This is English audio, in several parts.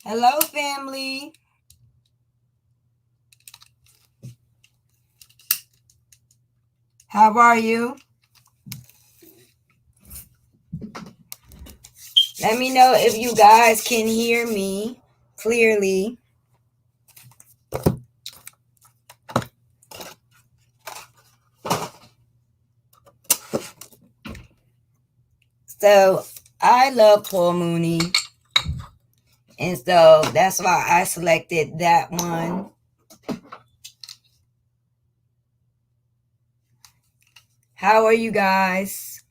Hello, family. How are you? Let me know if you guys can hear me clearly. So, I love Paul Moony. And so that's why I selected that one. How are you guys?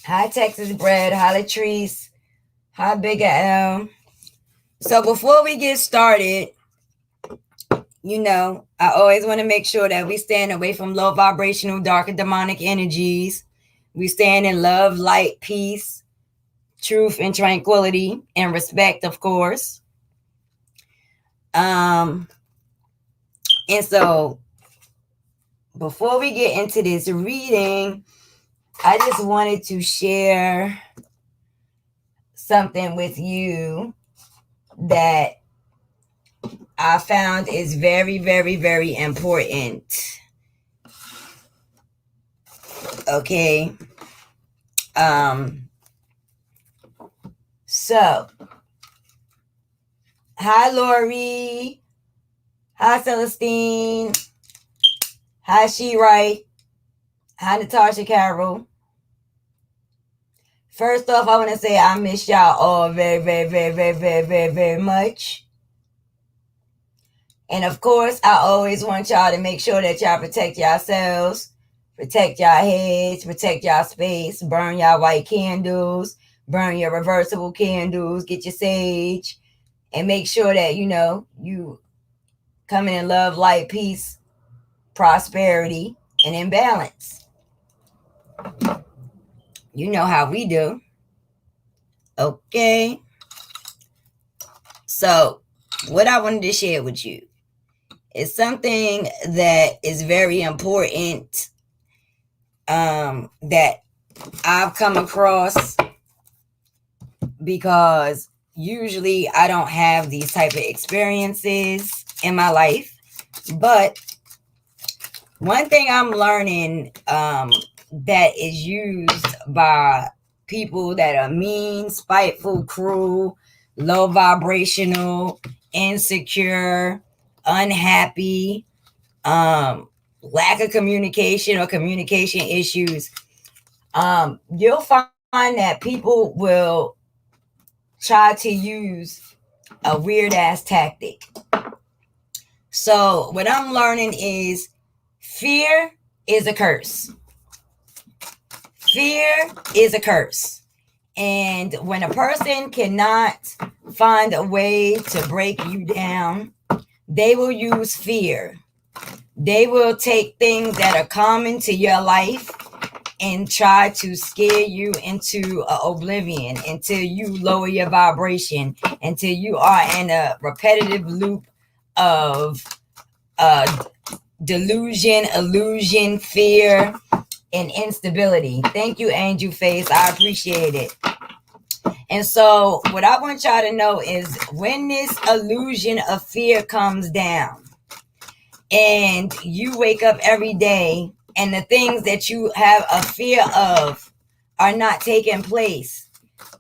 Hi, Texas Bread. Hi, Latrice. Hi, Big L. So before we get started, I always want to make sure that we stand away from low vibrational, dark, and demonic energies. We stand in love, light, peace, truth, and tranquility, and respect, of course. And so before we get into this reading, I just wanted to share something with you that I found is very, very, very important. Okay. So, hi, Lori. Hi, Celestine. Hi, She Right. Hi, Natasha Carroll. First off, I want to say I miss y'all all very, very, very, very, very, very, very much. And of course, I always want y'all to make sure that y'all protect yourselves, protect y'all heads, protect y'all space, burn y'all white candles, burn your reversible candles, get your sage, and make sure that, you come in love, light, peace, prosperity, and in balance. You know how we do. Okay. So, what I wanted to share with you is something that is very important that I've come across, because usually I don't have these type of experiences in my life. But one thing I'm learning that is used by people that are mean, spiteful, cruel, low vibrational, insecure, unhappy, lack of communication or communication issues, you'll find that people will try to use a weird ass tactic. So what I'm learning is fear is a curse. Fear is a curse. And when a person cannot find a way to break you down, they will use fear. They will take things that are common to your life and try to scare you into oblivion, until you lower your vibration, until you are in a repetitive loop of delusion, illusion, fear, and instability. Thank you, Angel Face. I appreciate it. And so what I want y'all to know is, when this illusion of fear comes down and you wake up every day and the things that you have a fear of are not taking place,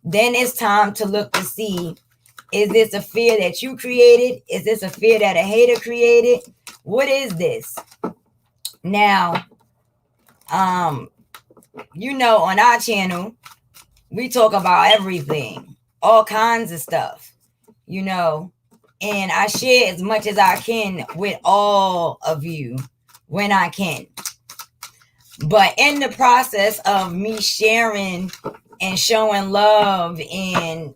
then it's time to look to see, is this a fear that you created? Is this a fear that a hater created? What is this? Now, on our channel, we talk about everything, all kinds of stuff, and I share as much as I can with all of you when I can. But in the process of me sharing and showing love and,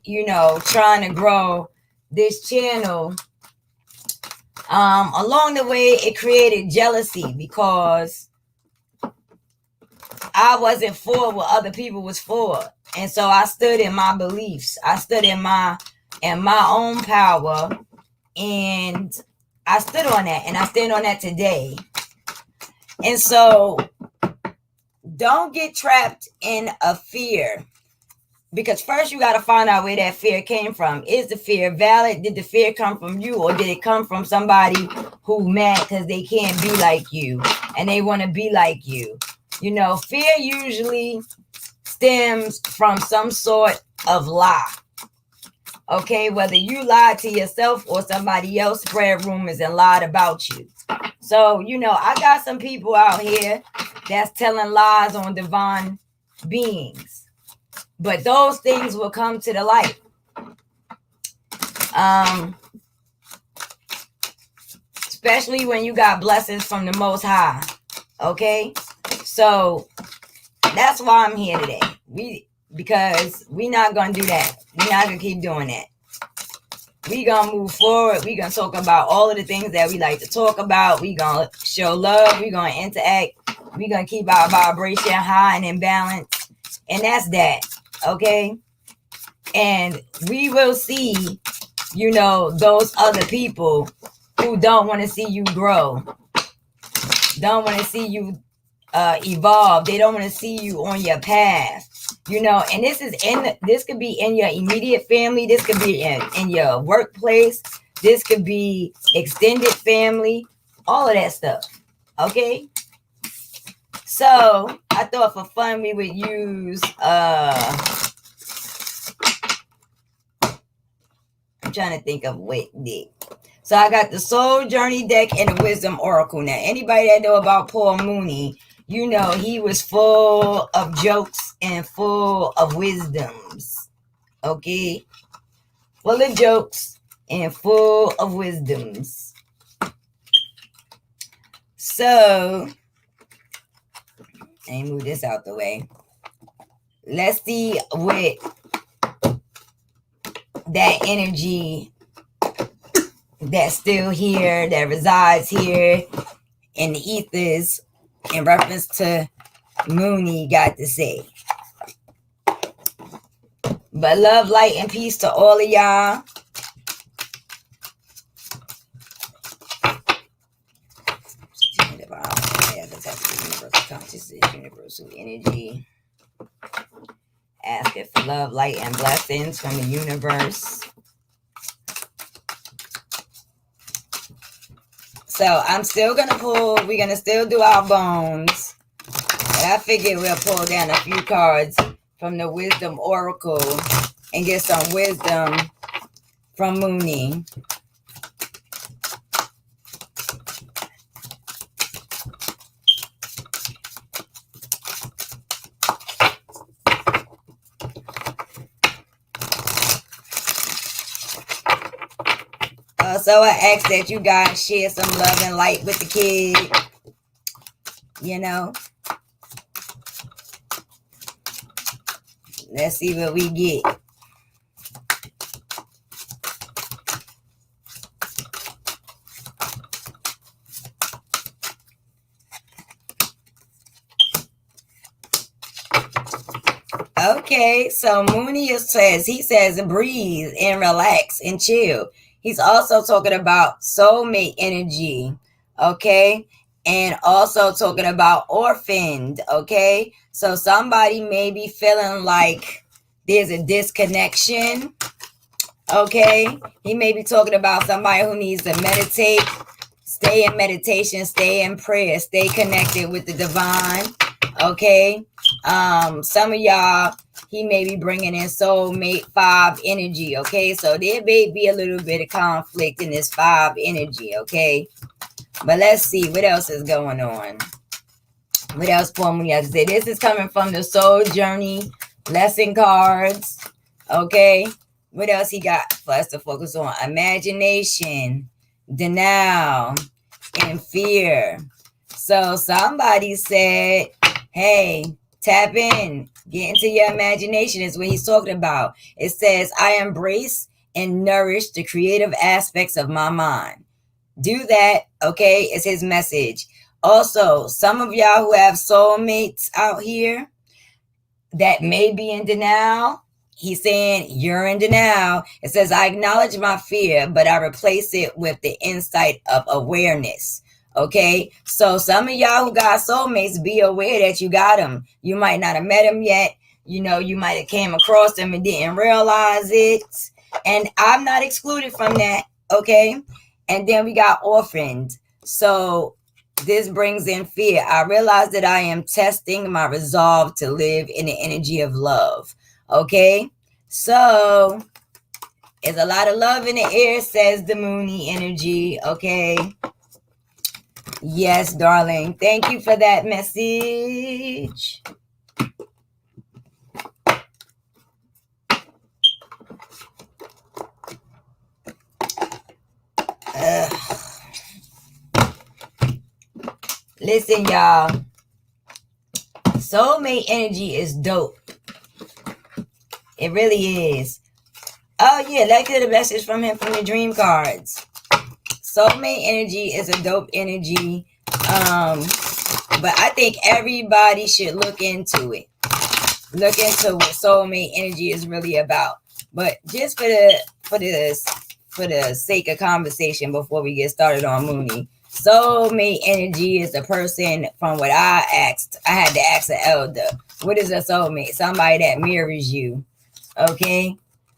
trying to grow this channel, along the way, it created jealousy, because I wasn't for what other people was for. And so I stood in my beliefs. I stood in my own power. And I stood on that, and I stand on that today. And so don't get trapped in a fear, because first you got to find out where that fear came from. Is the fear valid? Did the fear come from you, or did it come from somebody who mad because they can't be like you and they want to be like you? You know, fear usually stems from some sort of lie. Okay, whether you lied to yourself or somebody else spread rumors and lied about you. So, you know, I got some people out here that's telling lies on divine beings. But those things will come to the light. Especially when you got blessings from the Most High. Okay? So that's why I'm here today. Because we're not going to do that. We're not going to keep doing that. We're going to move forward. We're going to talk about all of the things that we like to talk about. We're going to show love. We're going to interact. We're going to keep our vibration high and in balance. And that's that. Okay? And we will see, you know, those other people who don't want to see you grow. Don't want to see you evolve. They don't want to see you on your path. You know, and this could be in your immediate family. This could be in your workplace. This could be extended family. All of that stuff. Okay? So, I thought for fun we would use, I'm trying to think of what deck. So, I got the Soul Journey deck and the Wisdom Oracle. Now, anybody that know about Paul Moony, you know, he was full of jokes and full of wisdoms. Okay? Full of jokes and full of wisdoms. So, let me move this out the way. Let's see what that energy that's still here, that resides here in the ethers, in reference to Moony, got to say. But love, light, and peace to all of y'all. Consciousness, universal energy. Asking for love, light, and blessings from the universe. So I'm still going to pull. We're going to still do our bones. But I figured we'll pull down a few cards from the Wisdom Oracle and get some wisdom from Moony. So I ask that you guys share some love and light with the kid. You know. Let's see what we get. Okay, so Moony says breathe and relax and chill. He's also talking about soulmate energy, okay? And also talking about orphaned, okay? So somebody may be feeling like there's a disconnection, okay? He may be talking about somebody who needs to meditate, stay in meditation, stay in prayer, stay connected with the divine, okay? Some of y'all, he may be bringing in soulmate 5 energy, okay? So there may be a little bit of conflict in this 5 energy, okay? But let's see what else is going on. What else Paul Moony has to say? This is coming from the Soul Journey lesson cards, okay? What else he got for us to focus on? Imagination, denial, and fear. So somebody said, hey, tap in. Get into your imagination is what he's talking about. It says, I embrace and nourish the creative aspects of my mind. Do that, okay, is his message. Also, some of y'all who have soulmates out here that may be in denial, He's saying you're in denial. It says, I acknowledge my fear, but I replace it with the insight of awareness. Okay, so some of y'all who got soulmates, be aware that you got them. You might not have met them yet. You know, you might have came across them and didn't realize it. And I'm not excluded from that. Okay, and then we got orphaned. So this brings in fear. I realize that I am testing my resolve to live in the energy of love. Okay, so there's a lot of love in the air, says the Moony energy. Okay, yes, darling. Thank you for that message. Listen, y'all. Soulmate energy is dope. It really is. Oh, yeah. Let's get a message from him from the dream cards. Soulmate energy is a dope energy. But I think everybody should look into it. Look into what soulmate energy is really about. But just for the sake of conversation before we get started on Moony, soulmate energy is a person, from what I asked. I had to ask an elder. What is a soulmate? Somebody that mirrors you. Okay,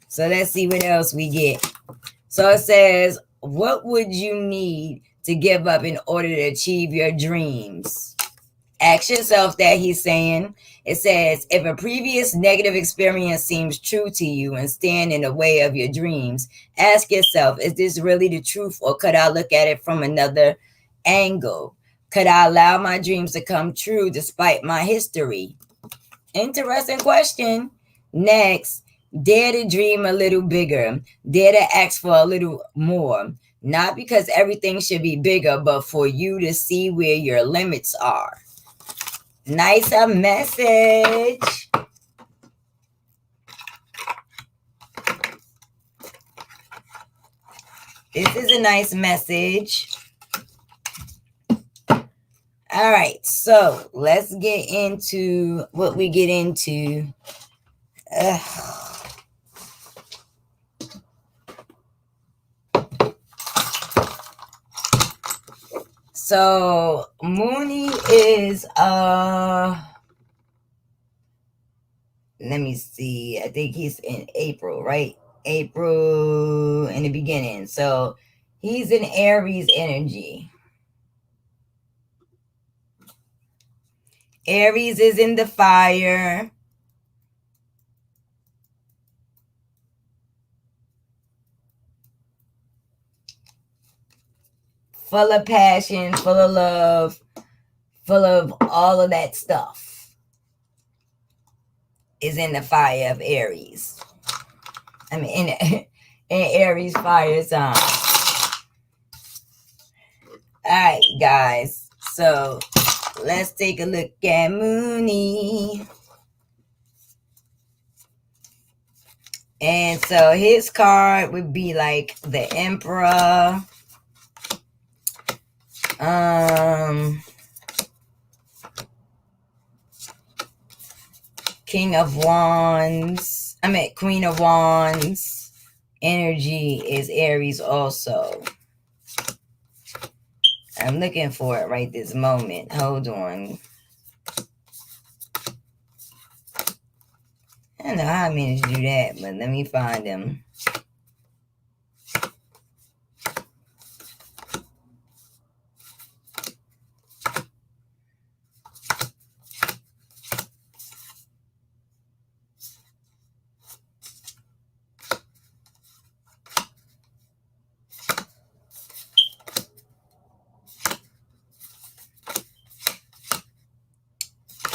so let's see what else we get. So it says, what would you need to give up in order to achieve your dreams? Ask yourself that, he's saying. It says, if a previous negative experience seems true to you and stand in the way of your dreams, ask yourself, is this really the truth, or could I look at it from another angle? Could I allow my dreams to come true despite my history? Interesting question. Next, dare to dream a little bigger. Dare to ask for a little more. Not because everything should be bigger, but for you to see where your limits are. Nice message. This is a nice message. All right, so let's get into what we get into. So Moony is let me see. I think he's in April, right? April in the beginning. So he's in Aries energy. Aries is in the fire. Full of passion, full of love, full of all of that stuff. Is in the fire of Aries. I mean, in Aries fire sign. All right, guys. So let's take a look at Moony. And so his card would be like the Emperor. King of Wands. Queen of Wands. Energy is Aries also. I'm looking for it right this moment. Hold on. I don't know how I managed to do that, but let me find them.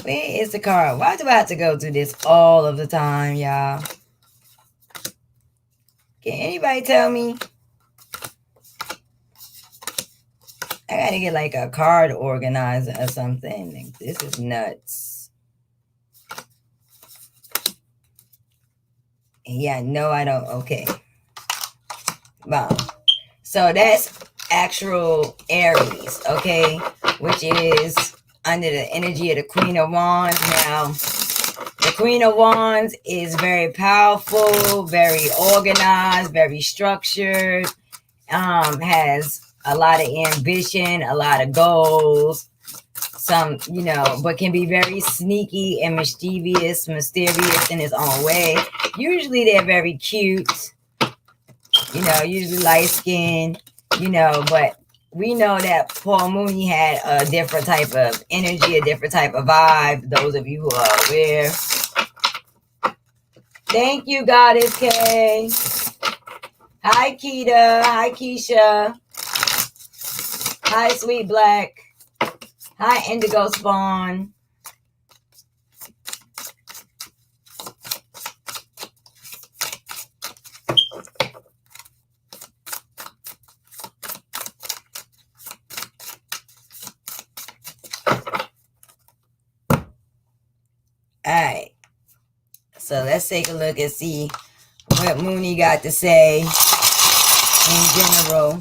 Where is the card? Why do I have to go through this all of the time, y'all? Can anybody tell me? I gotta get like a card organizer or something. This is nuts. Yeah, no, I don't. Okay. Wow. So that's actual Aries, okay? Which is under the energy of the Queen of Wands. Now, the Queen of Wands is very powerful, very organized, very structured, has a lot of ambition, a lot of goals, some, you know, but can be very sneaky and mischievous, mysterious in his own way. Usually they're very cute, you know, usually light skinned, you know, but we know that Paul Mooney had a different type of energy, a different type of vibe. Those of you who are aware. Thank you, Goddess K. Hi, Keita. Hi, Keisha. Hi, Sweet Black. Hi, Indigo Spawn. All right. So let's take a look and see what Mooney got to say in general.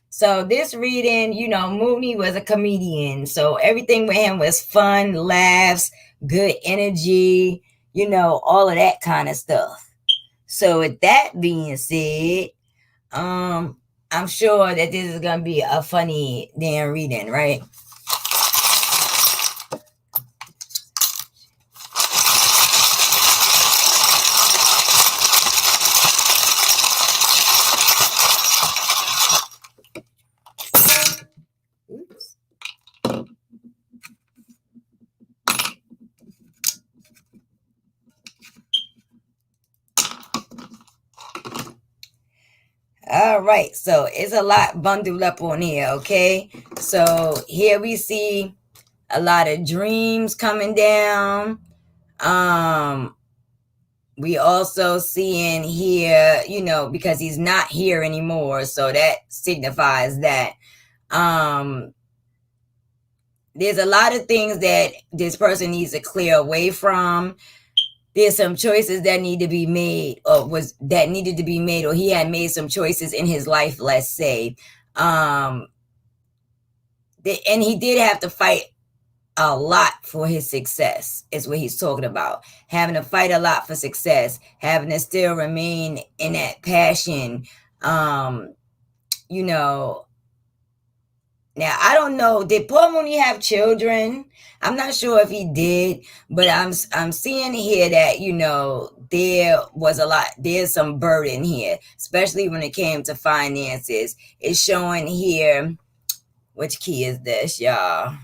So this reading, you know, Mooney was a comedian. So everything with him was fun, laughs, good energy, you know, all of that kind of stuff. So with that being said, I'm sure that this is going to be a funny damn reading, right? All right, so it's a lot bundled up on here, okay? So here we see a lot of dreams coming down. We also seeing here, you know, because he's not here anymore, so that signifies that there's a lot of things that this person needs to clear away from. There's some choices that need to be made, or needed to be made, or he had made some choices in his life, let's say. And he did have to fight a lot for his success, is what he's talking about. Having to fight a lot for success, having to still remain in that passion. You know, now I don't know, did Paul Mooney have children? I'm not sure if he did, but I'm seeing here that, you know, there's some burden here, especially when it came to finances. It's showing here, which key is this, y'all?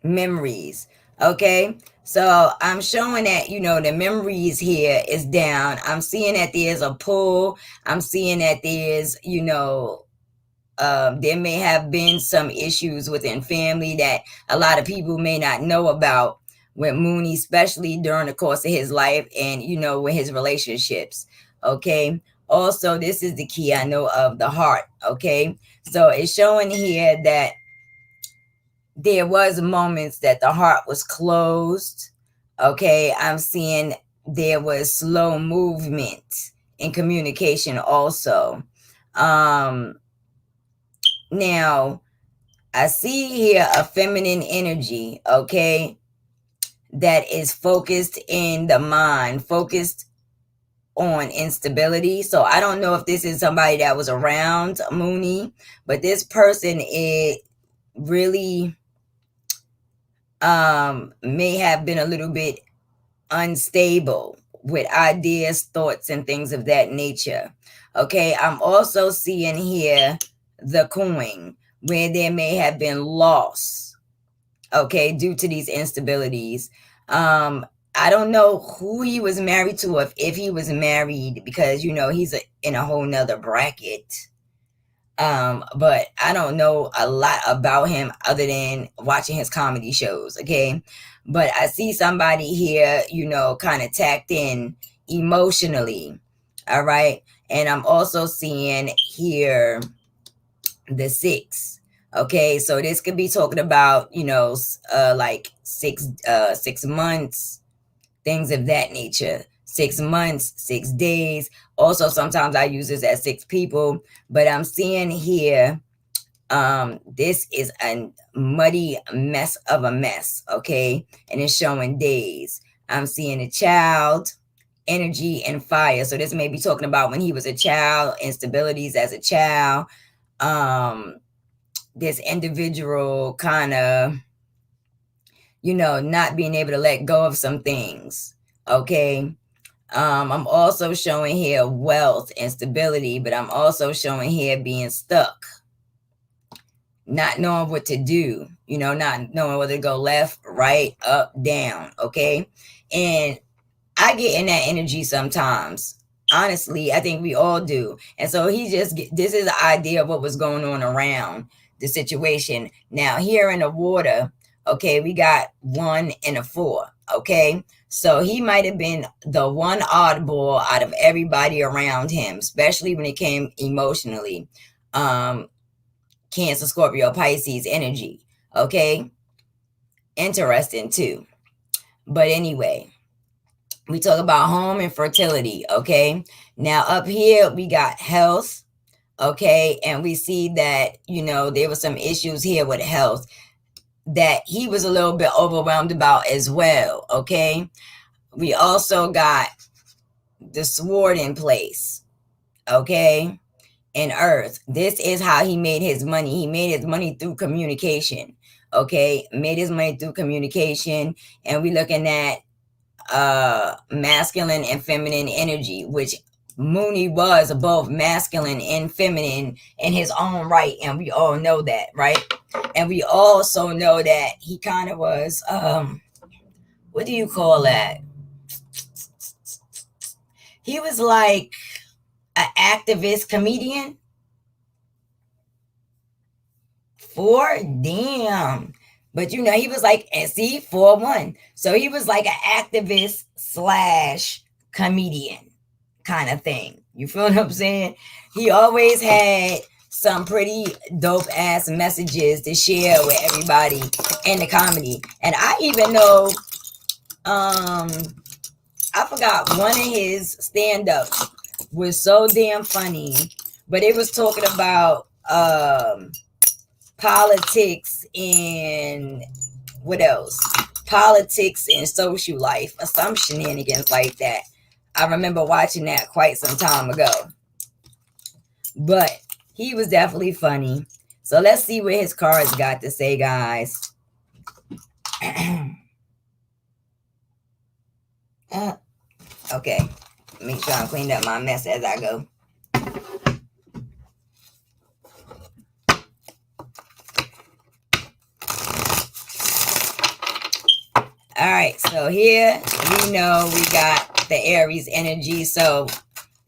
Memories. Okay, so I'm showing that, you know, the memories here is down. I'm seeing that there's a pull. I'm seeing that there's, you know, there may have been some issues within family that a lot of people may not know about with Mooney, especially during the course of his life and, you know, with his relationships. Okay, also this is the key, I know, of the heart. Okay, so it's showing here that there was moments that the heart was closed. Okay, I'm seeing there was slow movement in communication also. Now I see here a feminine energy, okay, that is focused in the mind, focused on instability. So I don't know if this is somebody that was around Mooney, but this person is really may have been a little bit unstable with ideas, thoughts, and things of that nature. Okay, I'm also seeing here the coin, where there may have been loss, okay, due to these instabilities. I don't know who he was married to, if he was married, because, you know, he's in a whole nother bracket. But I don't know a lot about him other than watching his comedy shows, okay? But I see somebody here, you know, kind of tacked in emotionally, all right? And I'm also seeing here the 6, okay? So this could be talking about, you know, like 6 months, things of that nature. 6 months, 6 days. Also, sometimes I use this as 6 people, but I'm seeing here This is a muddy mess of a mess, okay? And it's showing days. I'm seeing a child, energy, and fire. So this may be talking about when he was a child, instabilities as a child. This individual kind of, not being able to let go of some things, okay? I'm also showing here wealth and stability, but I'm also showing here being stuck, not knowing what to do, not knowing whether to go left, right, up, down, okay? And I get in that energy sometimes. Honestly, I think we all do. And so this is the idea of what was going on around the situation. Now, here in the water, okay, we got 1 and a 4, okay? So he might have been the one oddball out of everybody around him, especially when it came emotionally. Cancer, Scorpio, Pisces energy, okay? Interesting too. But anyway, we talk about home and fertility, okay? Now up here, we got health, okay? And we see that, there were some issues here with health that he was a little bit overwhelmed about as well, okay? We also got the sword in place, okay? And earth. This is how he made his money. He made his money through communication, okay? Made his money through communication. And we're looking at masculine and feminine energy, which Moony was both masculine and feminine in his own right, and we all know that, right? And we also know that he kind of was what do you call that? He was like an activist comedian. 4, damn. But he was like, and see, 4-1. So he was like an activist / comedian kind of thing. You feel what I'm saying? He always had some pretty dope ass messages to share with everybody in the comedy. And I even know, I forgot one of his stand-ups was so damn funny, but it was talking about politics and what else? Politics and social life or some shenanigans like that. I remember watching that quite some time ago. But he was definitely funny. So let's see what his cards got to say, guys. Okay. Make sure I'm cleaning up my mess as I go. All right, so here we know we got the Aries energy. So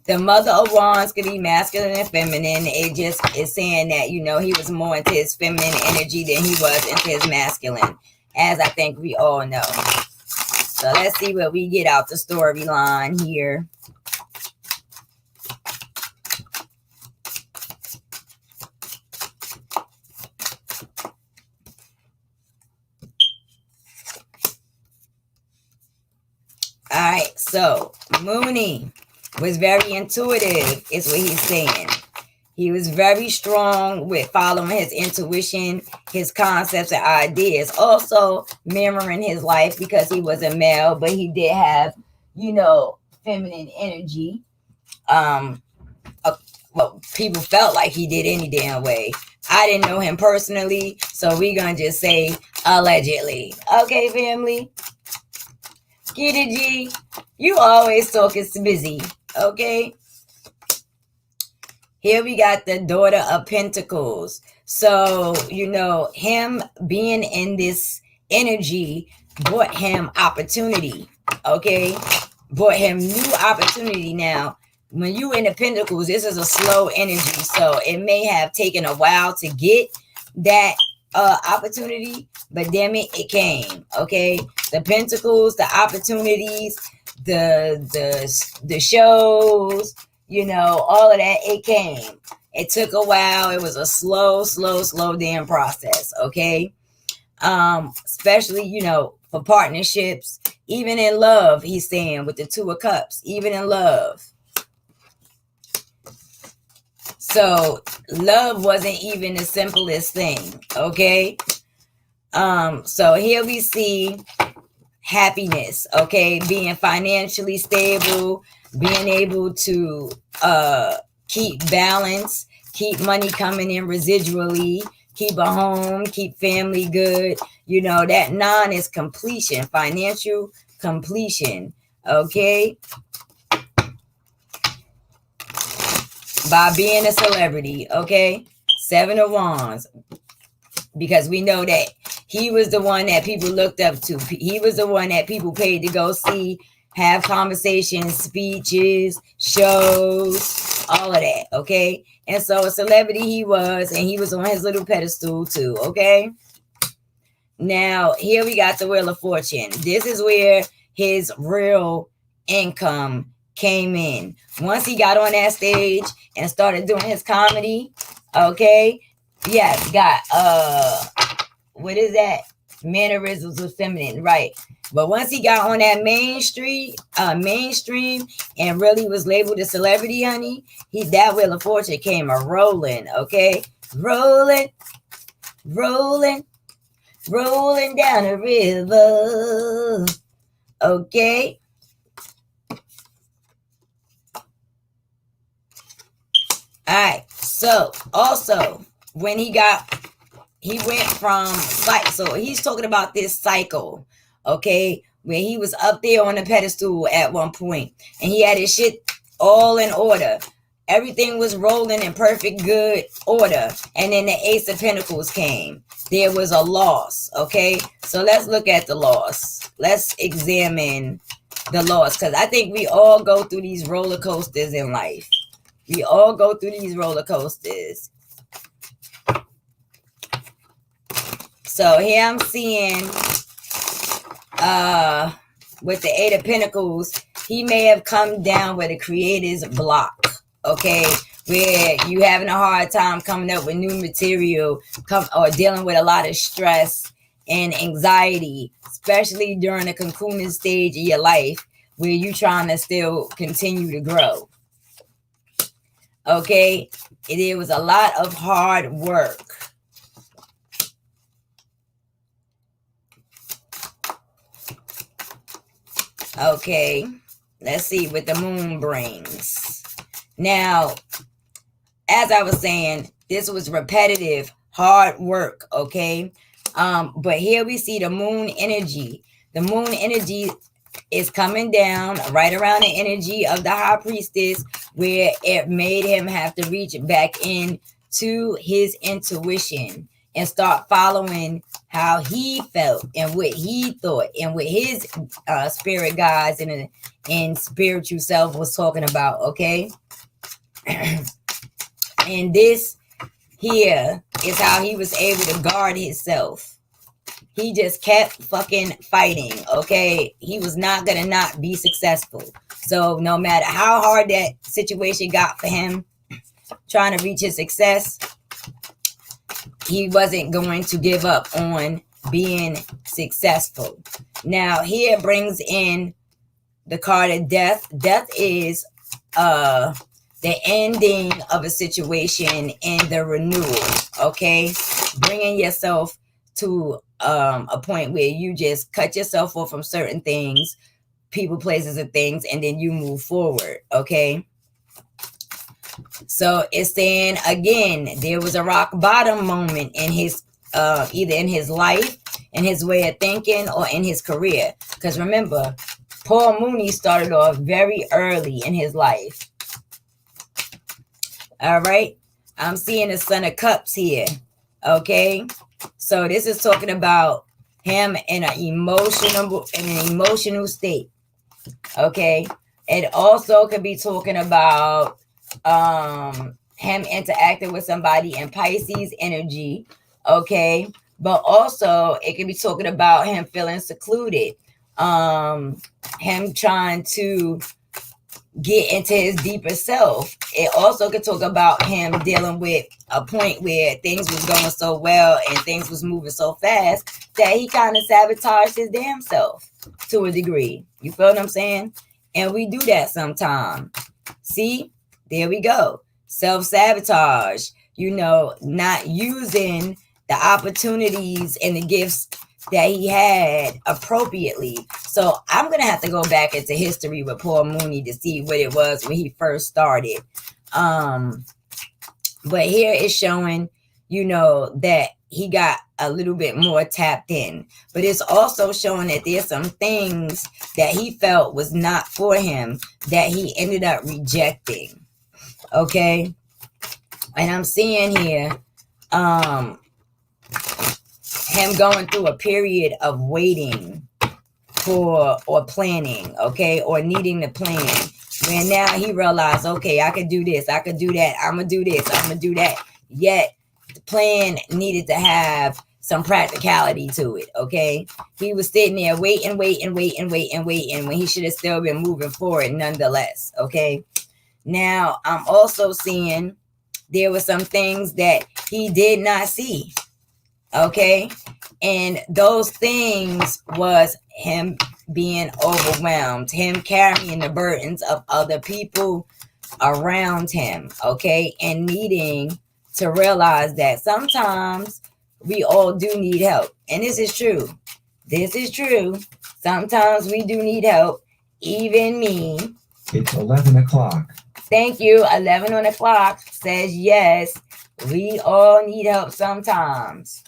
the Mother of Wands could be masculine and feminine. It just is saying that, he was more into his feminine energy than he was into his masculine, as I think we all know. So let's see what we get out the storyline here. All right, so Moony was very intuitive, is what he's saying. He was very strong with following his intuition, his concepts and ideas. Also mirroring his life because he was a male, but he did have, feminine energy. Well, people felt like he did any damn way. I didn't know him personally, so we're going to just say allegedly. Okay, family? Get it, G? You always talking busy, okay? Here we got the Daughter of Pentacles. So, him being in this energy brought him opportunity, okay? Brought him new opportunity. Now, when you in the Pentacles, this is a slow energy, so it may have taken a while to get that opportunity, but damn it, it came, okay? The Pentacles, the opportunities, the shows, all of that, it came. It took a while. It was a slow damn process, okay? Especially, for partnerships, even in love, he's saying with the 2 of Cups, even in love. So love wasn't even the simplest thing, okay? So here we see happiness, okay? Being financially stable, being able to keep balance, keep money coming in residually, keep a home, keep family good. You know, that 9 is completion, financial completion, okay? By being a celebrity, okay? 7 of Wands, because we know that he was the one that people looked up to. He was the one that people paid to go see, have conversations, speeches, shows, all of that, okay? And so a celebrity he was, and he was on his little pedestal too, okay? Now, here we got the Wheel of Fortune. This is where his real income came in. Once he got on that stage and started doing his comedy, okay? Yes, got, what is that? Mannerisms of feminine, right? But once he got on that mainstream and really was labeled a celebrity, honey, that Wheel of Fortune came a rolling, okay? Rolling down the river, okay? All right, so also when he went from so he's talking about this cycle, okay, where he was up there on the pedestal at one point and he had his shit all in order. Everything was rolling in perfect good order. And then the Ace of Pentacles came. There was a loss, okay? So let's look at the loss. Let's examine the loss, because I think we all go through these roller coasters in life. We all go through these roller coasters. So here I'm seeing with the 8 of Pentacles, he may have come down with a creator's block, okay? Where you having a hard time coming up with new material, or dealing with a lot of stress and anxiety, especially during the cocooning stage of your life where you trying to still continue to grow. Okay, it was a lot of hard work. Okay, let's see what the moon brings. Now, as I was saying, this was repetitive, hard work, okay? But here we see the moon energy. The moon energy is coming down right around the energy of the High Priestess, where it made him have to reach back in to his intuition and start following how he felt and what he thought and what his spirit guides and spiritual self was talking about, okay? And this here is how he was able to guard himself. He just kept fucking fighting, okay? He was not gonna not be successful. So no matter how hard that situation got for him, trying to reach his success, he wasn't going to give up on being successful. Now here brings in the card of death. Death is the ending of a situation and the renewal, okay? Bringing yourself to a point where you just cut yourself off from certain things, people, places, and things, and then you move forward, okay? So it's saying, again, there was a rock bottom moment in his, either in his life, in his way of thinking, or in his career. Because remember, Paul Moony started off very early in his life. All right. I'm seeing the Son of Cups here. Okay. So this is talking about him in an emotional state. Okay. It also could be talking about him interacting with somebody in Pisces energy. Okay. But also it could be talking about him feeling secluded. Him trying to get into his deeper self. It also could talk about him dealing with a point where things was going so well and things was moving so fast that he kind of sabotaged his damn self to a degree. You feel what I'm saying? And we do that sometimes. See, there we go. self-sabotage, you know, not using the opportunities and the gifts that he had appropriately. So I'm going to have to go back into history with Paul Moony to see what it was when he first started. But here it's showing, you know, that he got a little bit more tapped in. But it's also showing that there's some things that he felt was not for him that he ended up rejecting. Okay? And I'm seeing here him going through a period of waiting for, or planning, okay, or needing to plan. When now he realized, okay, I could do this, I could do that, I'm gonna do this, I'm gonna do that. Yet the plan needed to have some practicality to it, okay? He was sitting there waiting when he should have still been moving forward nonetheless, okay? Now, I'm also seeing there were some things that he did not see, okay? And those things was him being overwhelmed, him carrying the burdens of other people around him, okay? And needing to realize that sometimes we all do need help. And this is true. This is true. Sometimes we do need help. Even me. It's 11 o'clock. Thank you. 11 on the clock says yes. We all need help sometimes.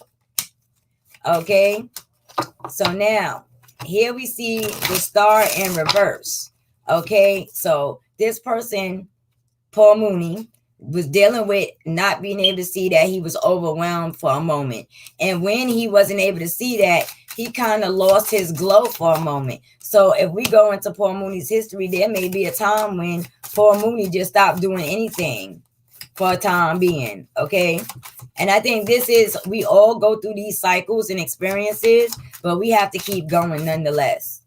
Okay. So now, here we see the star in reverse. Okay. So this person, Paul Moony, was dealing with not being able to see that he was overwhelmed for a moment. And when he wasn't able to see that, he kind of lost his glow for a moment. So if we go into Paul Mooney's history, there may be a time when Paul Moony just stopped doing anything for a time being, okay? And I think this is, we all go through these cycles and experiences, but we have to keep going nonetheless,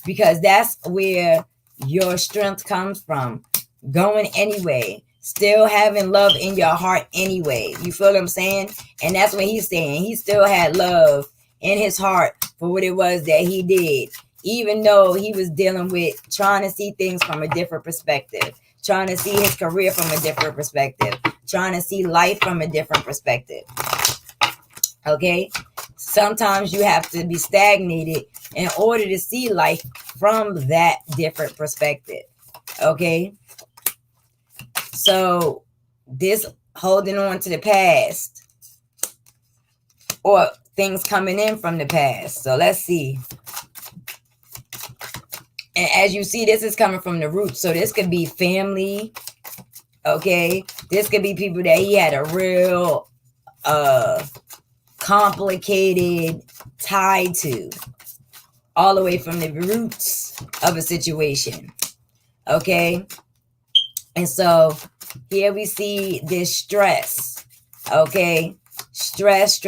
because that's where your strength comes from. Going anyway, still having love in your heart anyway. You feel what I'm saying? And that's what he's saying. He still had love in his heart for what it was that he did, even though he was dealing with trying to see things from a different perspective, trying to see his career from a different perspective, trying to see life from a different perspective. Okay? Sometimes you have to be stagnated in order to see life from that different perspective. Okay? So this holding on to the past, or things coming in from the past. So let's see. And as you see, this is coming from the roots. So this could be family. Okay. This could be people that he had a real complicated tie to, all the way from the roots of a situation. Okay. And so here we see this stress. Okay. Stress.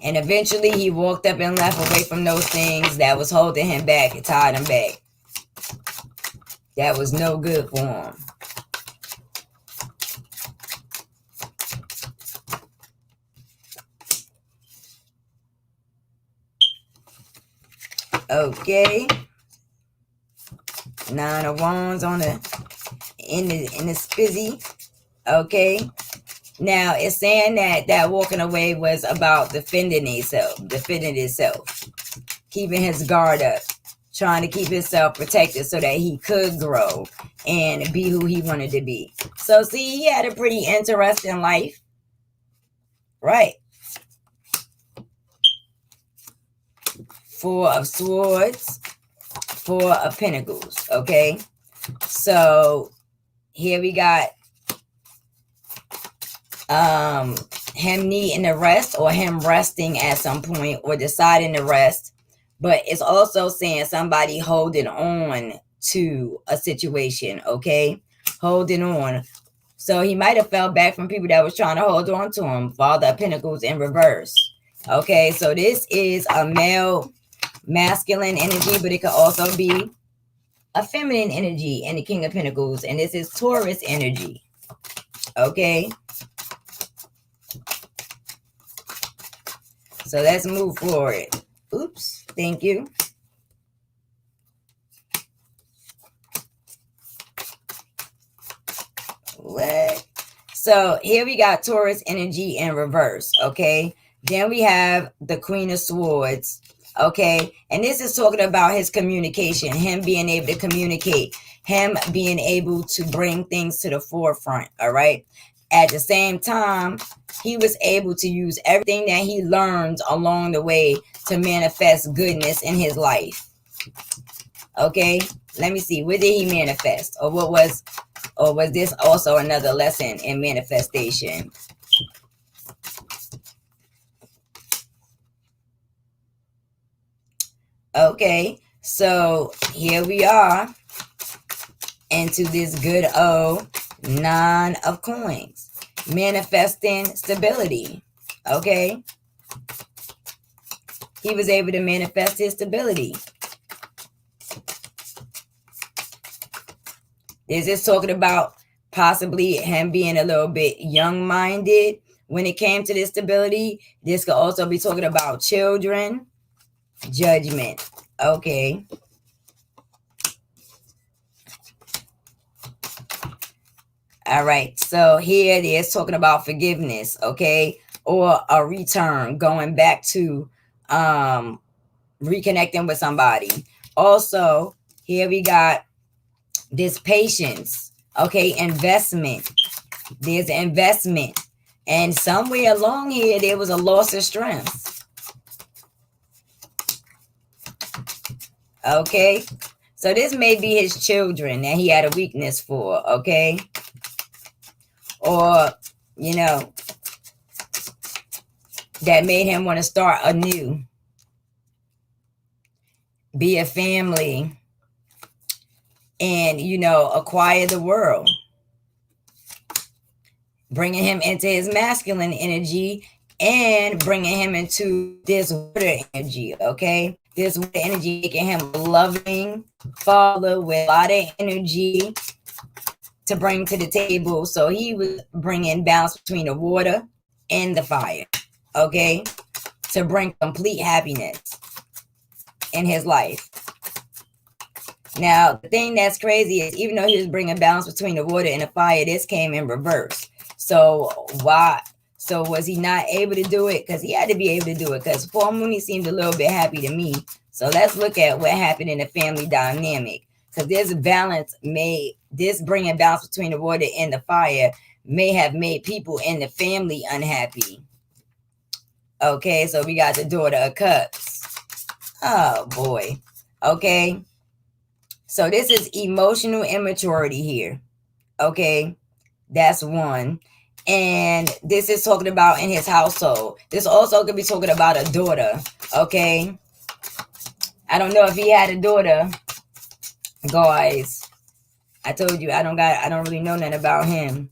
And eventually he walked up and left away from those things that was holding him back and tied him back. That was no good for him. Okay. 9 of Wands on the in the spizzy. Okay. Now it's saying that walking away was about defending itself, keeping his guard up, trying to keep himself protected so that he could grow and be who he wanted to be. So see, he had a pretty interesting life, right? 4 of Swords, 4 of Pentacles. Okay, so here we got him needing to rest, or him resting at some point, or deciding to rest. But it's also saying somebody holding on to a situation. Okay, holding on. So he might have fell back from people that was trying to hold on to him. Father of Pentacles in reverse. Okay, so this is a male masculine energy, but it could also be a feminine energy in the King of Pentacles, and this is Taurus energy. Okay, so let's move forward. Oops, thank you. What? So here we got Taurus energy in reverse, okay? Then we have the Queen of Swords, okay? And this is talking about his communication, him being able to communicate, him being able to bring things to the forefront, all right? At the same time, he was able to use everything that he learned along the way to manifest goodness in his life, okay? Let me see, what did he manifest? Or was this also another lesson in manifestation? Okay, so here we are into this good old 9 of coins, manifesting stability. Okay, he was able to manifest his stability. This is talking about possibly him being a little bit young-minded when it came to this stability. This could also be talking about children. Judgment. Okay. All right. So here it is talking about forgiveness. Okay. Or a return, going back to reconnecting with somebody. Also, here we got this patience. Okay. Investment. There's investment. And somewhere along here, there was a loss of strength. Okay, so this may be his children that he had a weakness for, okay? Or, you know, that made him want to start anew. Be a family and, you know, acquire the world. Bringing him into his masculine energy and bringing him into this water energy, okay? This energy making him a loving father with a lot of energy to bring to the table. So he was bringing balance between the water and the fire, okay? To bring complete happiness in his life. Now, the thing that's crazy is even though he was bringing balance between the water and the fire, this came in reverse. So why? So was he not able to do it? Because he had to be able to do it. Because poor Moony seemed a little bit happy to me. So let's look at what happened in the family dynamic. Because this balance this bringing balance between the water and the fire may have made people in the family unhappy. Okay, so we got the daughter of cups. Oh boy. Okay. So this is emotional immaturity here. Okay. That's one. And this is talking about in his household. This also could be talking about a daughter. Okay. I don't know if he had a daughter. Guys, I told you I don't really know nothing about him.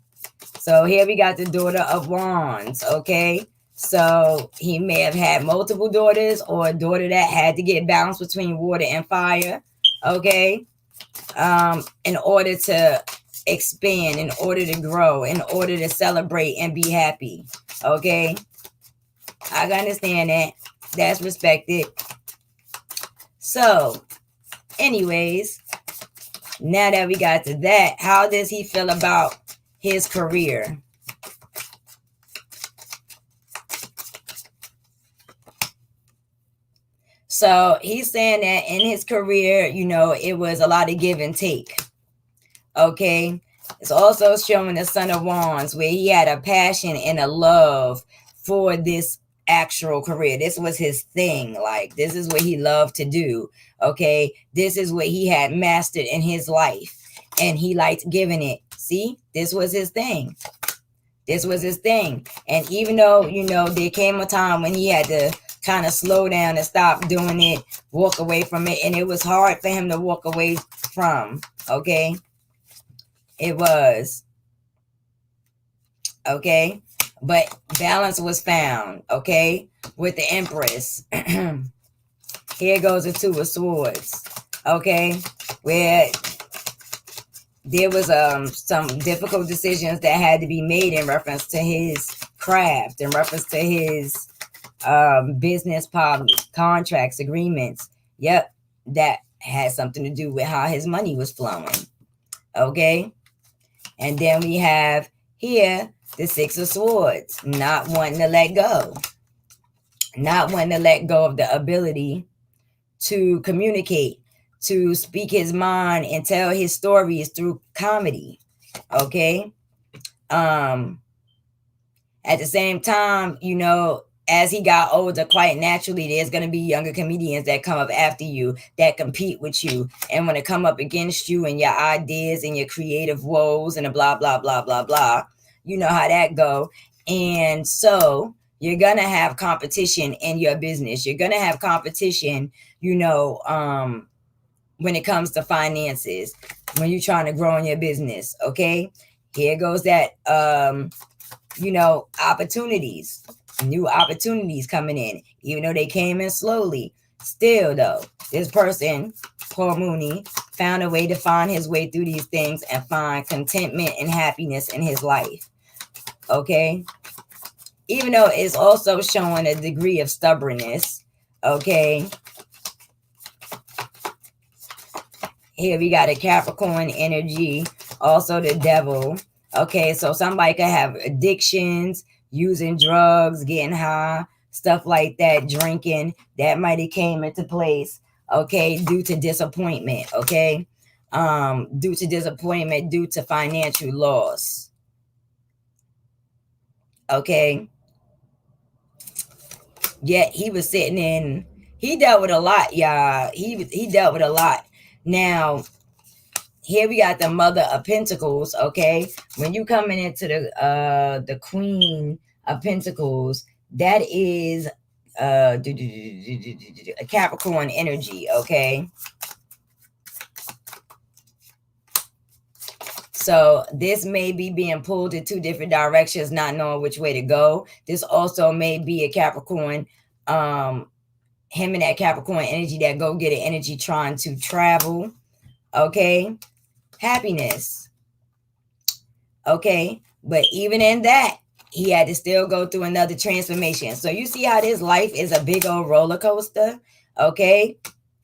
So here we got the daughter of wands. Okay. So he may have had multiple daughters or a daughter that had to get balance between water and fire. Okay. In order to expand, in order to grow, in order to celebrate and be happy. Okay. I can understand that. That's respected. So, anyways, now that we got to that, how does he feel about his career? So he's saying that in his career, you know, it was a lot of give and take. Okay. It's also showing the Son of Wands where he had a passion and a love for this actual career. This was his thing. Like, this is what he loved to do. Okay. This is what he had mastered in his life. And he liked giving it. See, this was his thing. This was his thing. And even though, you know, there came a time when he had to kind of slow down and stop doing it, walk away from it. And it was hard for him to walk away from. Okay. It was. Okay. But balance was found. Okay. With the Empress. Here goes the Two of Swords. Okay. Where there was some difficult decisions that had to be made in reference to his craft, in reference to his business contracts, agreements. Yep. That had something to do with how his money was flowing. Okay. And then we have here the Six of Swords, not wanting to let go. Not wanting to let go of the ability to communicate, to speak his mind and tell his stories through comedy. Okay. At the same time, you know, as he got older, quite naturally, there's going to be younger comedians that come up after you, that compete with you and want to come up against you and your ideas and your creative woes and a blah, blah, blah, blah, blah. You know how that go. And so you're going to have competition in your business. You're going to have competition, you know, when it comes to finances, when you're trying to grow in your business. Okay. Here goes that, you know, opportunities, new opportunities coming in, even though they came in slowly. Still, though, this person, poor Moony, found a way to find his way through these things and find contentment and happiness in his life. Okay. Even though it's also showing a degree of stubbornness. Okay. Here we got a Capricorn energy, also the devil. Okay, so somebody could have addictions, using drugs, getting high, stuff like that, drinking. That might have came into place, okay, due to disappointment, okay? Due to disappointment, due to financial loss. Okay. Yet he was sitting in, he dealt with a lot, y'all. He dealt with a lot. Now, here we got the Mother of Pentacles, okay? When you coming into the Queen of Pentacles, that is a Capricorn energy, okay? So this may be being pulled in two different directions, not knowing which way to go. This also may be a Capricorn, him and that Capricorn energy, that go-getter energy, trying to travel, okay? Happiness. Okay. But even in that, he had to still go through another transformation. So you see how this life is a big old roller coaster. Okay.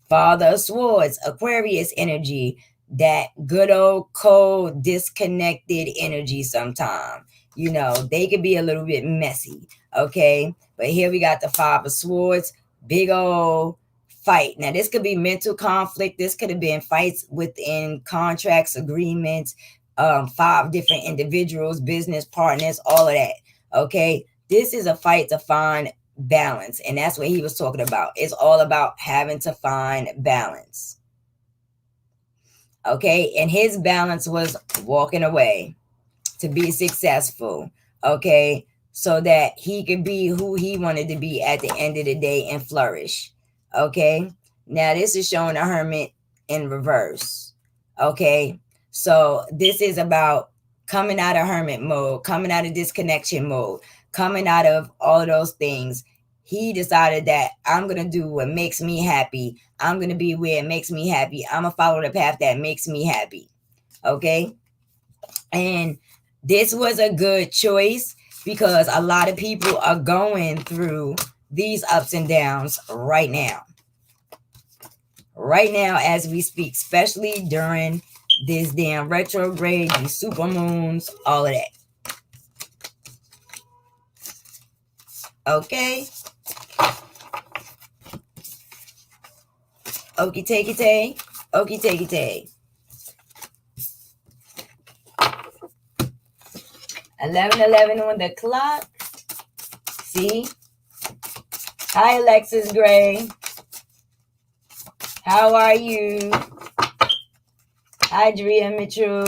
Father of Swords, Aquarius energy, that good old cold, disconnected energy sometimes. You know, they could be a little bit messy. Okay. But here we got the Five of Swords, big old fight. Now, this could be mental conflict. This could have been fights within contracts, agreements, 5 different individuals, business partners, all of that. Okay. This is a fight to find balance. And that's what he was talking about. It's all about having to find balance. Okay. And his balance was walking away to be successful. Okay. So that he could be who he wanted to be at the end of the day and flourish. Okay. Now this is showing a Hermit in reverse. Okay. So this is about coming out of Hermit mode, coming out of disconnection mode, coming out of all of those things. He decided that I'm going to do what makes me happy. I'm going to be where it makes me happy. I'm going to follow the path that makes me happy. Okay. And this was a good choice because a lot of people are going through these ups and downs right now. Right now as we speak, especially during this damn retrograde, these super moons, all of that. Okay. Okie takey tay. Okie takey tay. 11:11 on the clock. See? Hi, Alexis Gray. How are you? Hi, Drea Mitchell.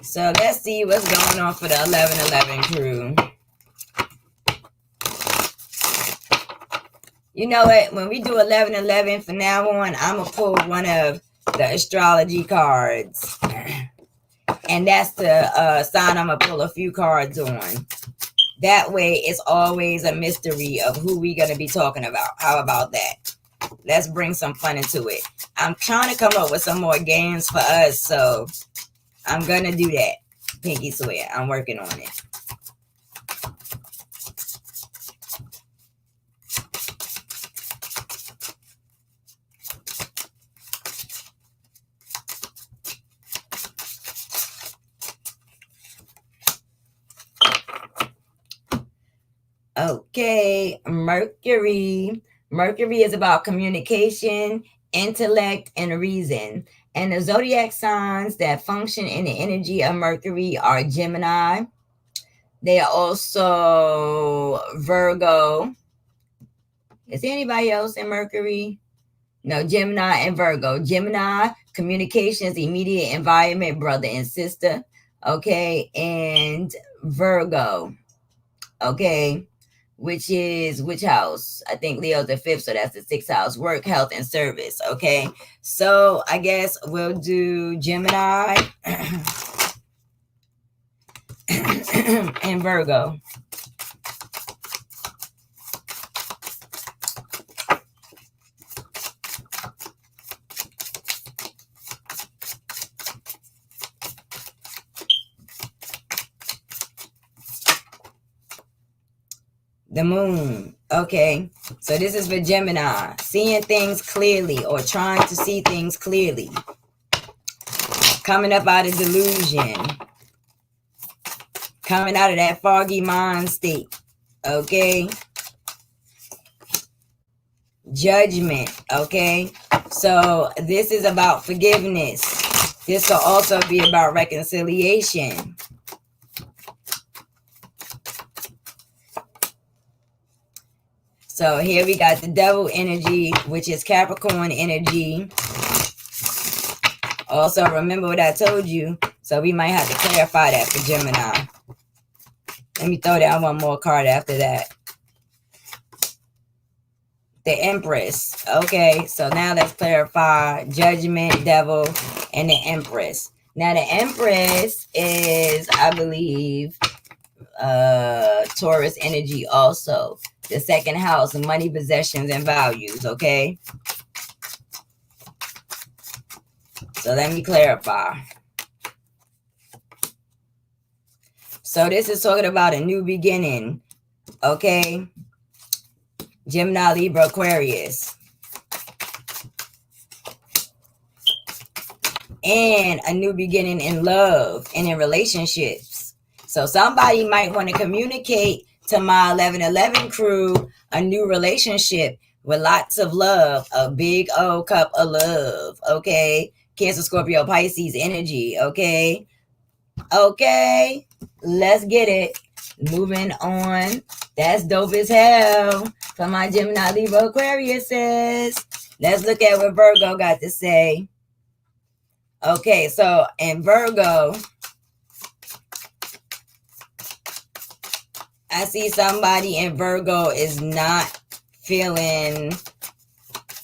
So let's see what's going on for the 11:11 crew. You know what? When we do 11:11 from now on, I'm going to pull one of the astrology cards. And that's the sign I'm going to pull a few cards on. That way, it's always a mystery of who we're going to be talking about. How about that? Let's bring some fun into it. I'm trying to come up with some more games for us, so I'm going to do that. Pinky swear. I'm working on it. Okay, Mercury. Mercury is about communication, intellect, and reason. And the zodiac signs that function in the energy of Mercury are Gemini. They are also Virgo. Is there anybody else in Mercury? No, Gemini and Virgo. Gemini, communications, immediate environment, brother and sister. Okay, and Virgo. Okay, which is which house? I think Leo's the 5th, so that's the 6th house. Work, health, and service. Okay, so I guess we'll do Gemini and Virgo. The moon. Okay, so this is for Gemini. Seeing things clearly or trying to see things clearly. Coming up out of delusion. Coming out of that foggy mind state. Okay. Judgment. Okay. So this is about forgiveness. This will also be about reconciliation. So here we got the devil energy, which is Capricorn energy. Also, remember what I told you. So we might have to clarify that for Gemini. Let me throw down one more card after that. The Empress. Okay, so now let's clarify Judgment, Devil, and the Empress. Now the Empress is, I believe, Taurus energy also. The 2nd house, money, possessions, and values, okay? So let me clarify. So this is talking about a new beginning, okay? Gemini, Libra, Aquarius. And a new beginning in love and in relationships. So somebody might want to communicate to my 1111 crew a new relationship with lots of love, a big old cup of love, okay? Cancer, Scorpio, Pisces energy, okay? Okay, let's get it. Moving on. That's dope as hell for my Gemini, Libra, Aquarius says. Let's look at what Virgo got to say. Okay, so in Virgo, I see somebody in Virgo is not feeling,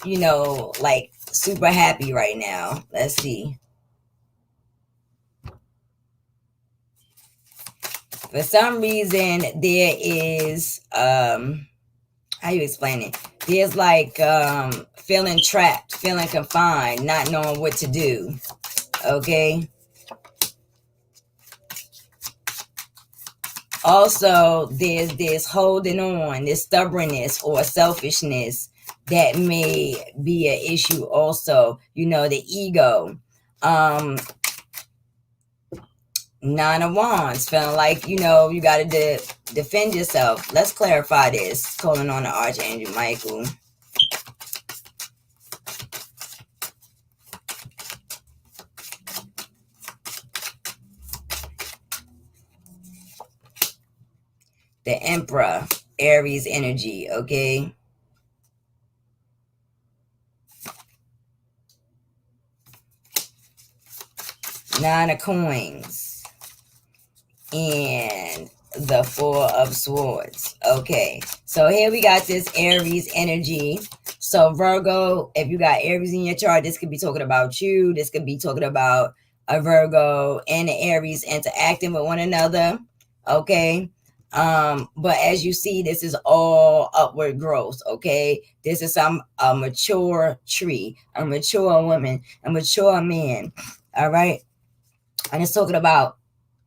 you know, like super happy right now. Let's see. For some reason, there is, how you explain it? There's like feeling trapped, feeling confined, not knowing what to do. Okay. Also, there's this holding on, this stubbornness or selfishness that may be an issue also. You know, the ego. 9 of Wands, feeling like, you know, you got to defend yourself. Let's clarify this. Calling on the Archangel Michael. The Emperor, Aries energy, okay? Nine of Coins. And the 4 of Swords. Okay, so here we got this Aries energy. So Virgo, if you got Aries in your chart, this could be talking about you. This could be talking about a Virgo and an Aries interacting with one another. Okay. But as you see, this is all upward growth. Okay, this is a mature tree, a mature woman, a mature man. All right, and it's talking about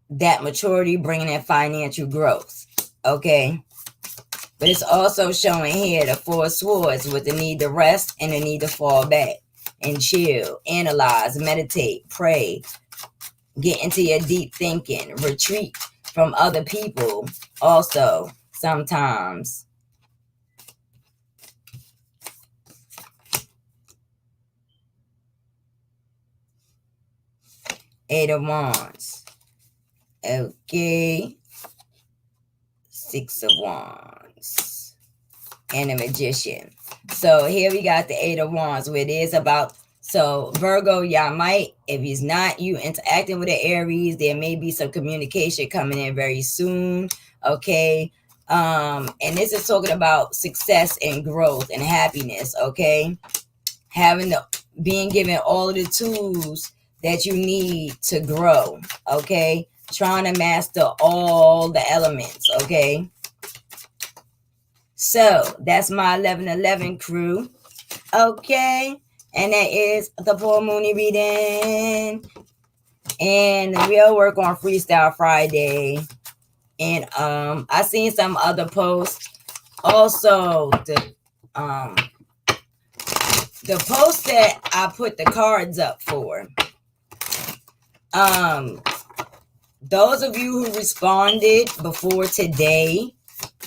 that maturity bringing in financial growth. Okay, but it's also showing here the 4 of Swords with the need to rest and the need to fall back and chill, analyze, meditate, pray, get into your deep thinking, retreat from other people. Also, sometimes. Eight of Wands. Okay. Six of Wands. And a Magician. So here we got the Eight of Wands, where it is about, so Virgo, y'all might, if he's not you interacting with the Aries, there may be some communication coming in very soon. Okay. And this is talking about success and growth and happiness. Okay. Being given all of the tools that you need to grow. Okay. Trying to master all the elements. Okay. So that's my 1111 crew. Okay. And that is the full Moony reading. And we'll work on Freestyle Friday. And I seen some other posts. Also, the post that I put the cards up for. Those of you who responded before today,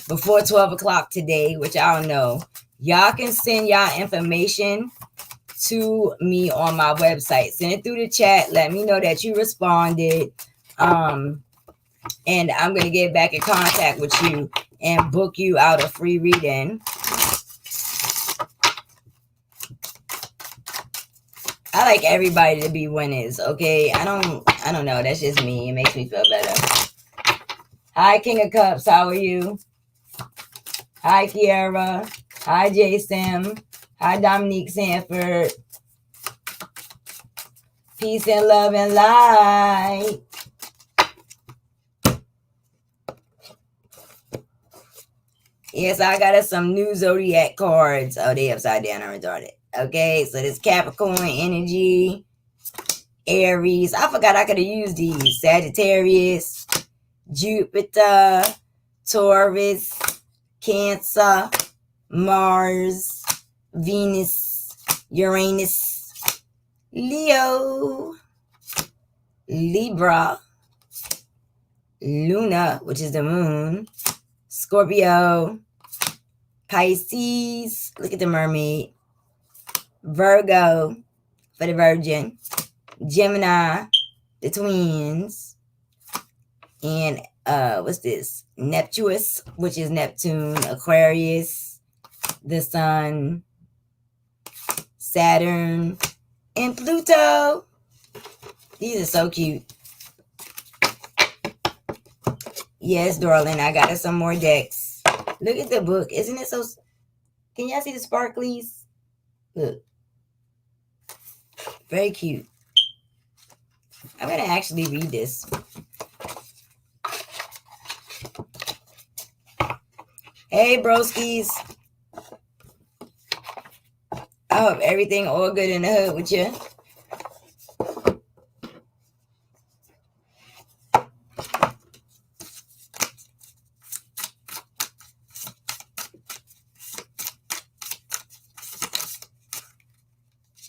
before 12 o'clock today, which I don't know, y'all can send y'all information to me on my website. Send it through the chat. Let me know that you responded. And I'm going to get back in contact with you and book you out a free reading. I like everybody to be winners, okay? I don't know. That's just me. It makes me feel better. Hi, King of Cups. How are you? Hi, Kiara. Hi, Jason. Hi, Dominique Sanford. Peace and love and light. Yes, I got us some new zodiac cards. Oh, they upside down and retarded. Okay, so this Capricorn energy, Aries. I forgot I could have used these. Sagittarius, Jupiter, Taurus, Cancer, Mars, Venus, Uranus, Leo, Libra, Luna, which is the moon, Scorpio, Pisces, look at the mermaid, Virgo for the Virgin, Gemini, the twins, and what's this? Neptunus, which is Neptune, Aquarius, the Sun, Saturn, and Pluto. These are so cute. Yes, darling, I got us some more decks. Look at the book. Isn't it so... Can y'all see the sparklies? Look. Very cute. I'm going to actually read this. Hey, broskies. I hope everything all good in the hood with you.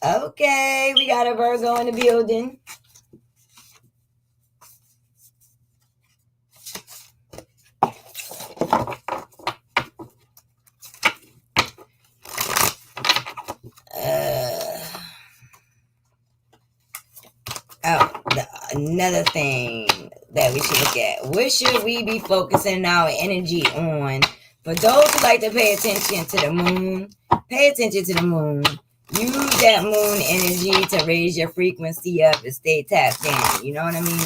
Okay, we got a Virgo in the building. Another thing that we should look at. What should we be focusing our energy on? For those who like to pay attention to the moon, pay attention to the moon. Use that moon energy to raise your frequency up and stay tapped in. You know what I mean?